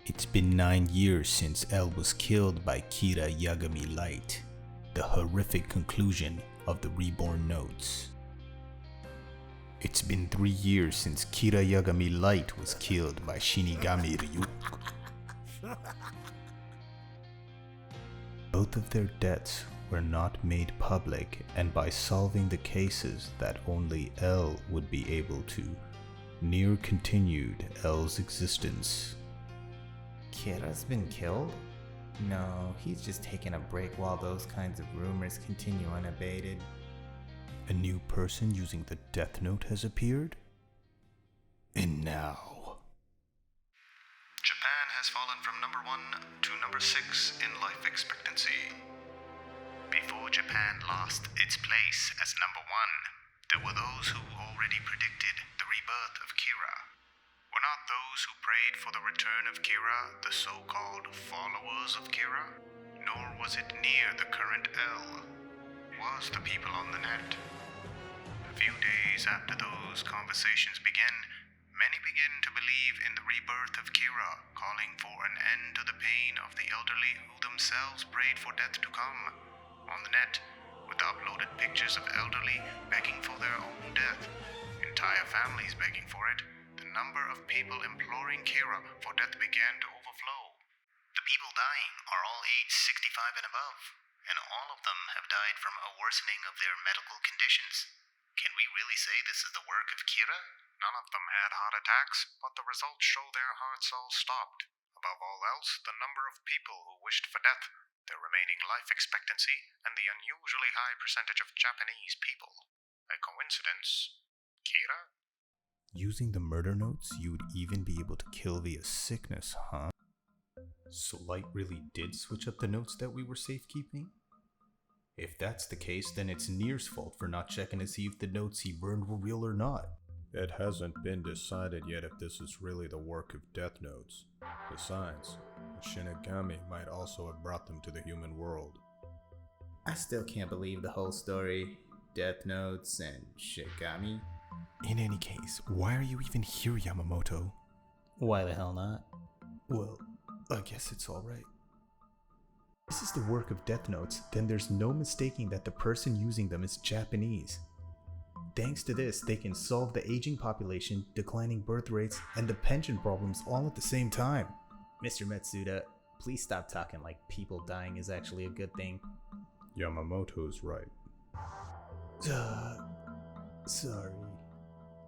It's been 9 years since L was killed by Kira Yagami Light, the horrific conclusion of the Reborn Notes. It's been 3 years since Kira Yagami Light was killed by Shinigami Ryuk. Both of their deaths were not made public, and by solving the cases that only L would be able to, Nier continued L's existence. Kira's been killed? No, he's just taking a break while those kinds of rumors continue unabated. A new person using the Death Note has appeared? And now... Japan has fallen from number 1 to number 6 in life expectancy. Before Japan lost its place as number 1, there were those who already predicted the rebirth of Kira. Were not those who prayed for the return of Kira the so-called followers of Kira? Nor was it near the current L. Was the people on the net. A few days after those conversations began, many began to believe in the rebirth of Kira, calling for an end to the pain of the elderly who themselves prayed for death to come. On the net, with uploaded pictures of elderly begging for their own death, entire families begging for it, the number of people imploring Kira for death began to overflow. The people dying are all aged 65 and above, and all of them have died from a worsening of their medical conditions. Can we really say this is the work of Kira? None of them had heart attacks, but the results show their hearts all stopped. Above all else, the number of people who wished for death, their remaining life expectancy, and the unusually high percentage of Japanese people. A coincidence? Kira? Using the murder notes, you would even be able to kill via sickness, huh? So Light really did switch up the notes that we were safekeeping? If that's the case, then it's Nier's fault for not checking to see if the notes he burned were real or not. It hasn't been decided yet if this is really the work of Death Notes. Besides, the Shinigami might also have brought them to the human world. I still can't believe the whole story. Death Notes and Shinigami. In any case, why are you even here, Yamamoto? Why the hell not? Well, I guess it's alright. If this is the work of Death Notes, then there's no mistaking that the person using them is Japanese. Thanks to this, they can solve the aging population, declining birth rates, and the pension problems all at the same time. Mr. Matsuda, please stop talking like people dying is actually a good thing. Yamamoto's right. Sorry.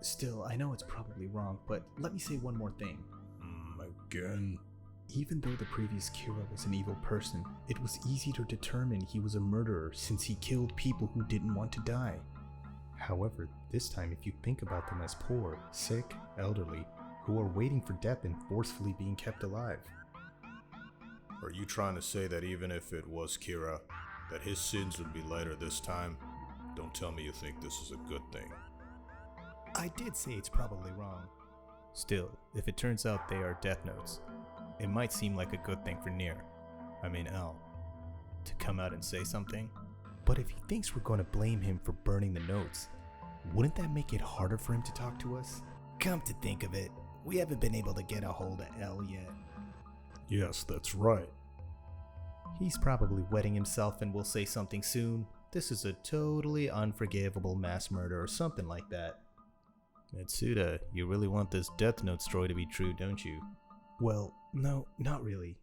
Still, I know it's probably wrong, but let me say one more thing. Again? Even though the previous Kira was an evil person, it was easy to determine he was a murderer since he killed people who didn't want to die. However, this time if you think about them as poor, sick, elderly, who are waiting for death and forcefully being kept alive. Are you trying to say that even if it was Kira, that his sins would be lighter this time? Don't tell me you think this is a good thing. I did say it's probably wrong. Still, if it turns out they are Death Notes, it might seem like a good thing for L, to come out and say something. But if he thinks we're going to blame him for burning the notes, wouldn't that make it harder for him to talk to us? Come to think of it, we haven't been able to get a hold of L yet. Yes, that's right. He's probably wetting himself and will say something soon. This is a totally unforgivable mass murder or something like that. Matsuda, you really want this Death Note story to be true, don't you? Well, no, not really.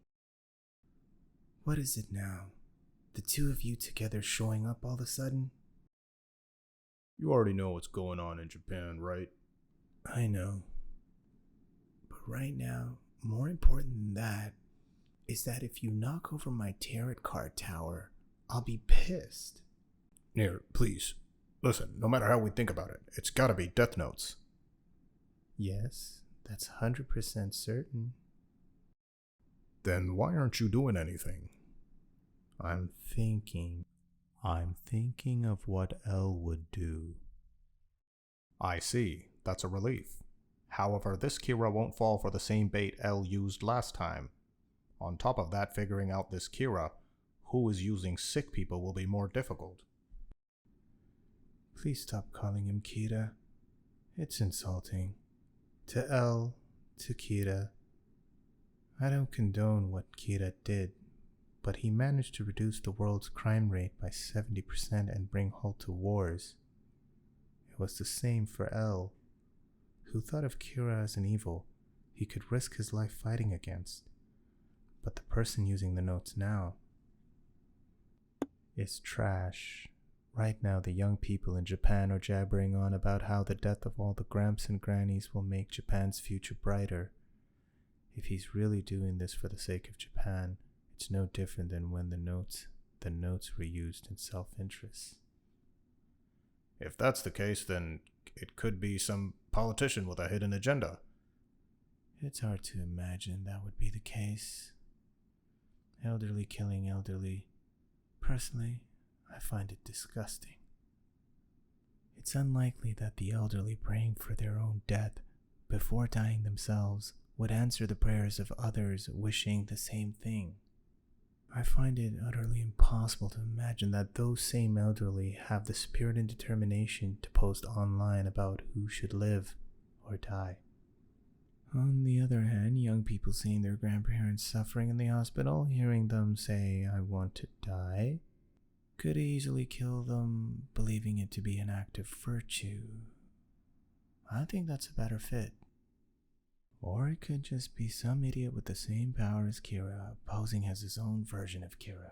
What is it now? The two of you together showing up all of a sudden? You already know what's going on in Japan, right? I know. But right now, more important than that, is that if you knock over my tarot card tower, I'll be pissed. Nier, please. Listen, no matter how we think about it, it's gotta be Death Notes. Yes, that's 100% certain. Then why aren't you doing anything? I'm thinking of what L would do. I see. That's a relief. However, this Kira won't fall for the same bait L used last time. On top of that, figuring out this Kira, who is using sick people, will be more difficult. Please stop calling him Kira. It's insulting. To L, to Kira. I don't condone what Kira did, but he managed to reduce the world's crime rate by 70% and bring halt to wars. It was the same for L, who thought of Kira as an evil he could risk his life fighting against. But the person using the notes now is trash. Right now, the young people in Japan are jabbering on about how the death of all the gramps and grannies will make Japan's future brighter. If he's really doing this for the sake of Japan, it's no different than when the notes were used in self-interest. If that's the case, then it could be some politician with a hidden agenda. It's hard to imagine that would be the case. Elderly killing elderly. Personally, I find it disgusting. It's unlikely that the elderly praying for their own death before dying themselves would answer the prayers of others wishing the same thing. I find it utterly impossible to imagine that those same elderly have the spirit and determination to post online about who should live or die. On the other hand, young people seeing their grandparents suffering in the hospital, hearing them say, "I want to die," could easily kill them, believing it to be an act of virtue. I think that's a better fit. Or it could just be some idiot with the same power as Kira, posing as his own version of Kira.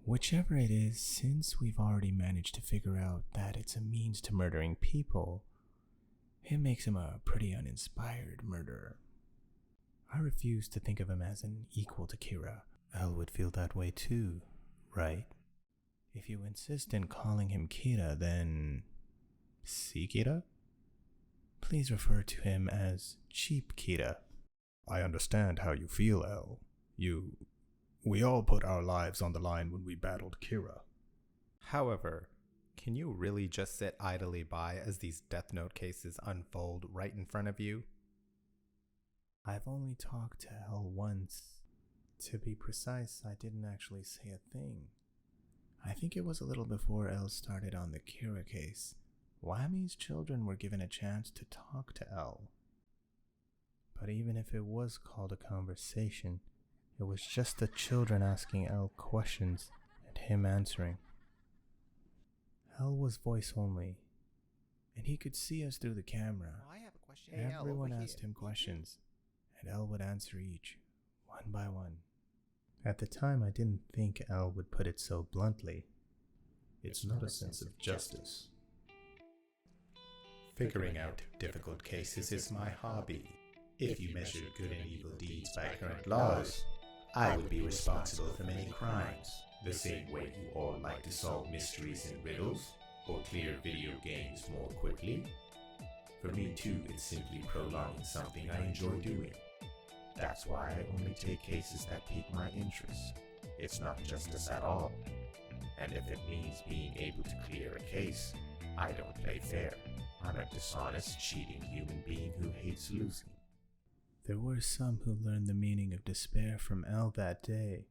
Whichever it is, since we've already managed to figure out that it's a means to murdering people, it makes him a pretty uninspired murderer. I refuse to think of him as an equal to Kira. Elle would feel that way too, right? If you insist in calling him Kira, then... see Kira? Please refer to him as Cheap Kira. I understand how you feel, El. We all put our lives on the line when we battled Kira. However, can you really just sit idly by as these Death Note cases unfold right in front of you? I've only talked to Elle once. To be precise, I didn't actually say a thing. I think it was a little before Elle started on the Kira case. Wammy's children were given a chance to talk to Elle. But even if it was called a conversation, it was just the children asking Elle questions and him answering. Elle was voice only, and he could see us through the camera. I have a question. Everyone asked him questions, and Elle would answer each, one by one. At the time, I didn't think Elle would put it so bluntly. It's not a sense of justice. Figuring out difficult cases is my hobby. If you measured good and evil deeds by current laws, I would be responsible for many crimes, the same way you all like to solve mysteries and riddles, or clear video games more quickly. For me too, it's simply prolonging something I enjoy doing. That's why I only take cases that pique my interest. It's not justice at all. And if it means being able to clear a case, I don't play fair. I'm a dishonest, cheating human being who hates losing. There were some who learned the meaning of despair from Elle that day.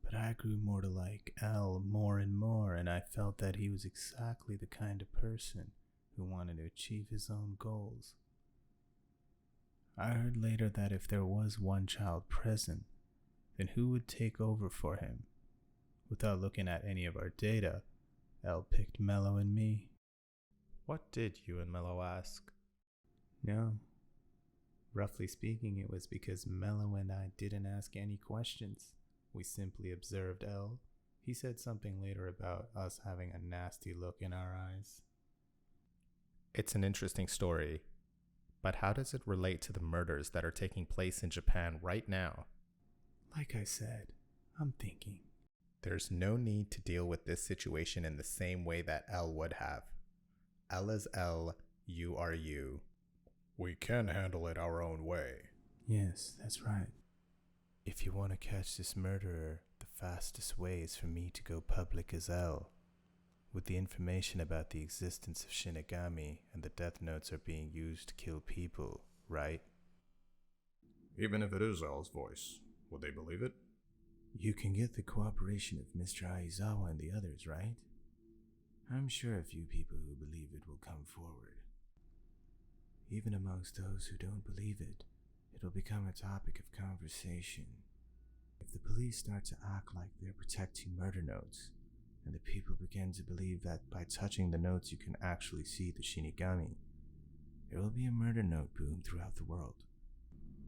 But I grew more to like Elle more and more, and I felt that he was exactly the kind of person who wanted to achieve his own goals. I heard later that if there was one child present, then who would take over for him? Without looking at any of our data, Elle picked Mello and me. What did you and Mello ask? No. Roughly speaking, it was because Mello and I didn't ask any questions. We simply observed Elle. He said something later about us having a nasty look in our eyes. It's an interesting story, but how does it relate to the murders that are taking place in Japan right now? Like I said, I'm thinking. There's no need to deal with this situation in the same way that Elle would have. Elle is Elle, you are you. We can handle it our own way. Yes, that's right. If you want to catch this murderer, the fastest way is for me to go public as Elle. With the information about the existence of Shinigami and the death notes are being used to kill people, right? Even if it is Elle's voice, would they believe it? You can get the cooperation of Mr. Aizawa and the others, right? I'm sure a few people who believe it will come forward. Even amongst those who don't believe it, it it'll become a topic of conversation. If the police start to act like they're protecting murder notes, and the people begin to believe that by touching the notes you can actually see the Shinigami, there will be a murder note boom throughout the world.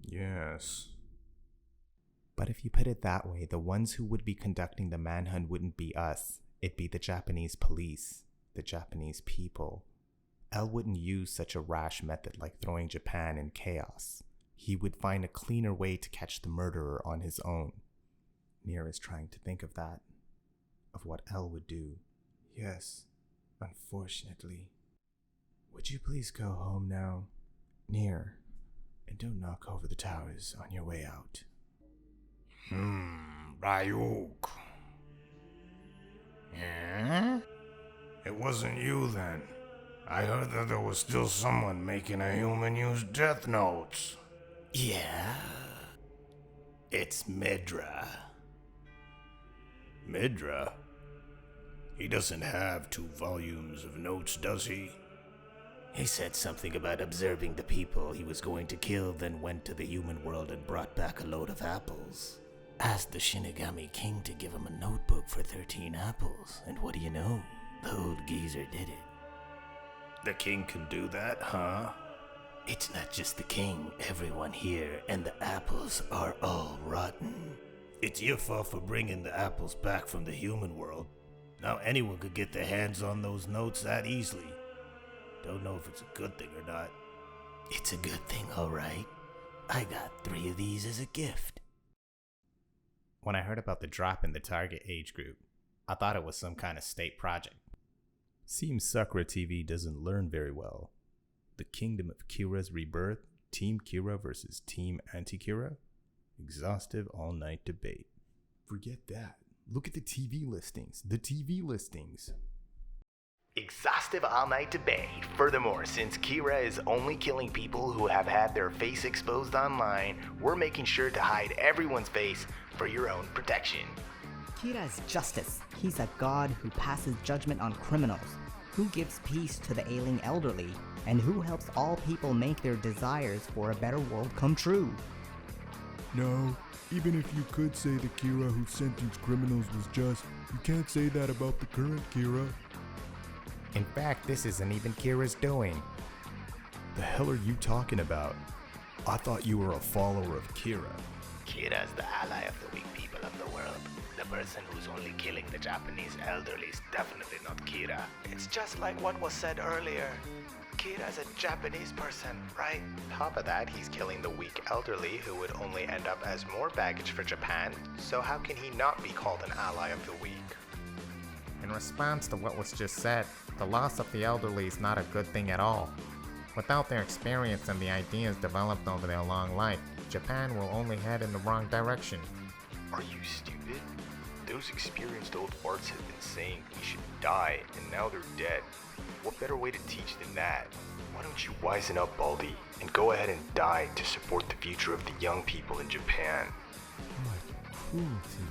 Yes. But if you put it that way, the ones who would be conducting the manhunt wouldn't be us. It'd be the Japanese police, the Japanese people. L wouldn't use such a rash method like throwing Japan in chaos. He would find a cleaner way to catch the murderer on his own. Nier is trying to think of that, of what L would do. Yes, unfortunately. Would you please go home now, Nier, and don't knock over the towers on your way out. Ryuk. Yeah? It wasn't you then. I heard that there was still someone making a human use death notes. Yeah? It's Midra. Midra? He doesn't have 2 volumes of notes, does he? He said something about observing the people he was going to kill, then went to the human world and brought back a load of apples. Asked the Shinigami King to give him a notebook for 13 apples, and what do you know? The old geezer did it. The king can do that, huh? It's not just the king, everyone here, and the apples are all rotten. It's your fault for bringing the apples back from the human world. Now anyone could get their hands on those notes that easily. Don't know if it's a good thing or not. It's a good thing, all right. I got 3 of these as a gift. When I heard about the drop in the target age group, I thought it was some kind of state project. Seems Sakura TV doesn't learn very well. The Kingdom of Kira's rebirth, Team Kira versus Team Anti-Kira? Exhaustive all-night debate. Forget that. Look at the TV listings. Exhaustive all-night debate. Furthermore, since Kira is only killing people who have had their face exposed online, we're making sure to hide everyone's face for your own protection. Kira is justice. He's a god who passes judgment on criminals, who gives peace to the ailing elderly, and who helps all people make their desires for a better world come true. No, even if you could say the Kira who sentenced criminals was just, you can't say that about the current Kira. In fact, this isn't even Kira's doing. The hell are you talking about? I thought you were a follower of Kira. Kira's the ally of the weak people of the world. The person who's only killing the Japanese elderly is definitely not Kira. It's just like what was said earlier. Kira's a Japanese person, right? Top of that, he's killing the weak elderly who would only end up as more baggage for Japan, so how can he not be called an ally of the weak? In response to what was just said, the loss of the elderly is not a good thing at all. Without their experience and the ideas developed over their long life, Japan will only head in the wrong direction. Are you stupid? Those experienced old farts have been saying we should die, and now they're dead. What better way to teach than that? Why don't you wisen up, Baldy, and go ahead and die to support the future of the young people in Japan? What cruelty.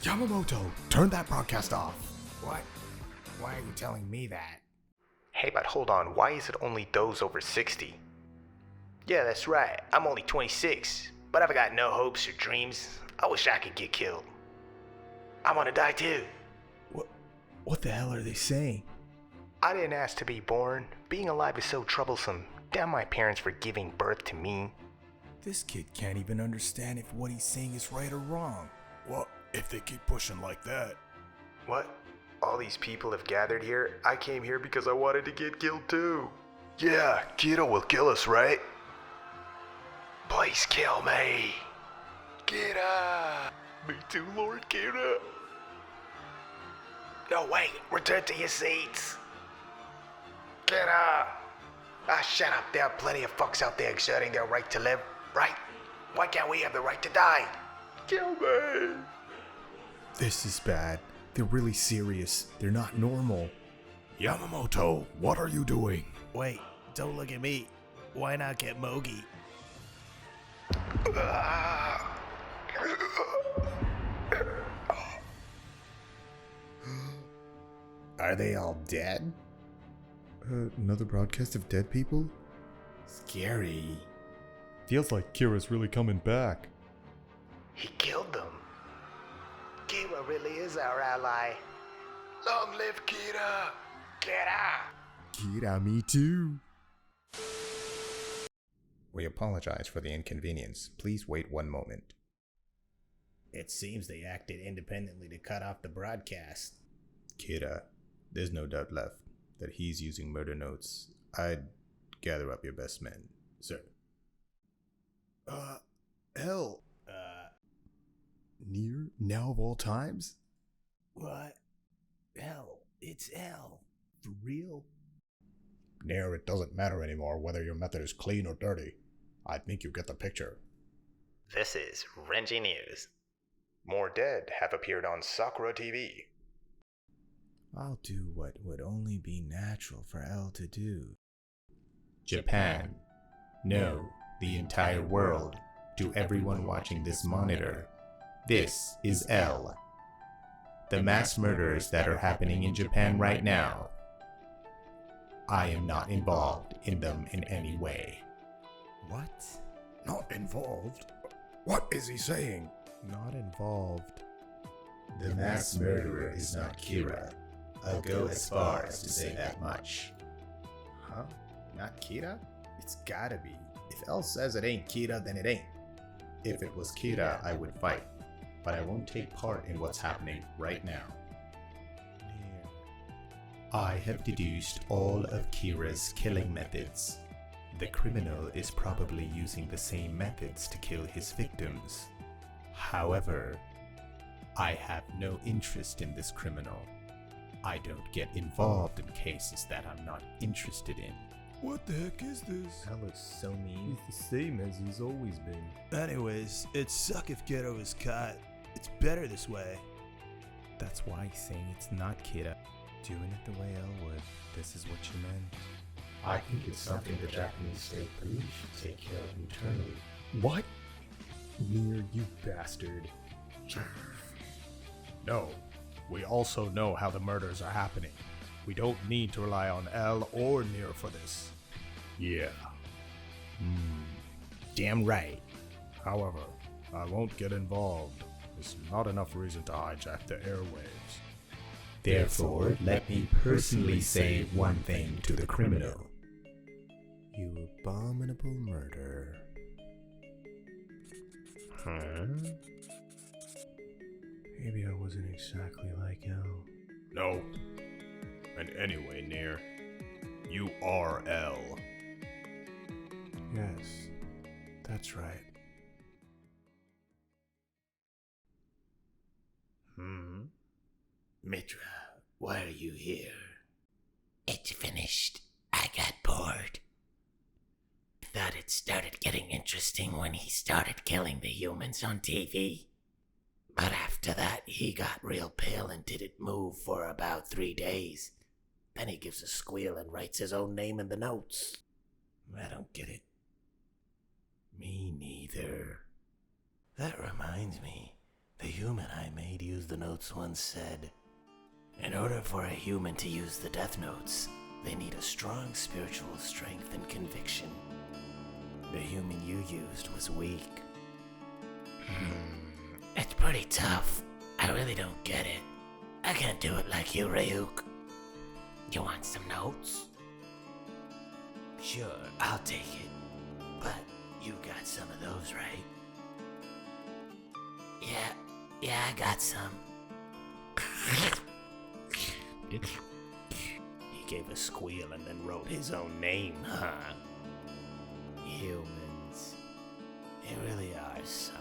Yamamoto, turn that broadcast off. What? Why are you telling me that? Hey, but hold on, why is it only those over 60? Yeah, that's right, I'm only 26, but I've got no hopes or dreams. I wish I could get killed. I want to die too. What the hell are they saying? I didn't ask to be born. Being alive is so troublesome. Damn my parents for giving birth to me. This kid can't even understand if what he's saying is right or wrong. Well, if they keep pushing like that. What? All these people have gathered here? I came here because I wanted to get killed too. Yeah, Kira will kill us, right? Please kill me. Kira! Me too, Lord Kira. No, wait, return to your seats. Kira! Ah, shut up, there are plenty of fucks out there exerting their right to live, right? Why can't we have the right to die? Kill me! This is bad. They're really serious. They're not normal. Yamamoto, what are you doing? Wait, don't look at me. Why not get Mogi? Are they all dead? Another broadcast of dead people? Scary. Feels like Kira's really coming back. He killed them. Kira really is our ally. Long live Kira! Kira! Kira, me too. We apologize for the inconvenience. Please wait one moment. It seems they acted independently to cut off the broadcast. Kira, there's no doubt left that he's using murder notes. I'd gather up your best men, sir. Hell. Near now of all times? What? Hell, it's L. For real? Near, it doesn't matter anymore whether your method is clean or dirty. I think you get the picture. This is Renji News. More dead have appeared on Sakura TV. I'll do what would only be natural for L to do. Japan. No, the entire world. To everyone watching this monitor. This is L. The mass murders that are happening in Japan right now. I am not involved in them in any way. What? Not involved? What is he saying? Not involved. The mass murderer is not Kira. I'll go as far as to say that much. Huh? Not Kira? It's gotta be. If L says it ain't Kira, then it ain't. If it was Kira, I would fight. But I won't take part in what's happening right now. I have deduced all of Kira's killing methods. The criminal is probably using the same methods to kill his victims. However, I have no interest in this criminal. I don't get involved in cases that I'm not interested in. What the heck is this? L is so mean. He's the same as he's always been. Anyways, it'd suck if Ghetto was caught. It's better this way. That's why he's saying it's not Kira. Doing it the way L would. This is what you meant. I think it's something the Japanese state police should take care of internally. What? Near, you bastard. No, we also know how the murders are happening. We don't need to rely on L or Near for this. Yeah. Damn right. However, I won't get involved. It's not enough reason to hijack the airwaves. Therefore, let me personally say one thing to the criminal. You abominable murderer. Huh? Maybe I wasn't exactly like L. No. And anyway, Near, you are L. Yes, that's right. Mitra, why are you here? It's finished. I got bored. Thought it started getting interesting when he started killing the humans on TV. But after that, he got real pale and didn't move for about 3 days. Then he gives a squeal and writes his own name in the notes. I don't get it. Me neither. That reminds me, the human I made use the notes once said, in order for a human to use the death notes, they need a strong spiritual strength and conviction. The human you used was weak. It's pretty tough. I really don't get it. I can't do it like you, Ryuk. You want some notes? Sure, I'll take it. But you got some of those, right? Yeah, I got some. He gave a squeal and then wrote his own name, huh? Humans. They really are something.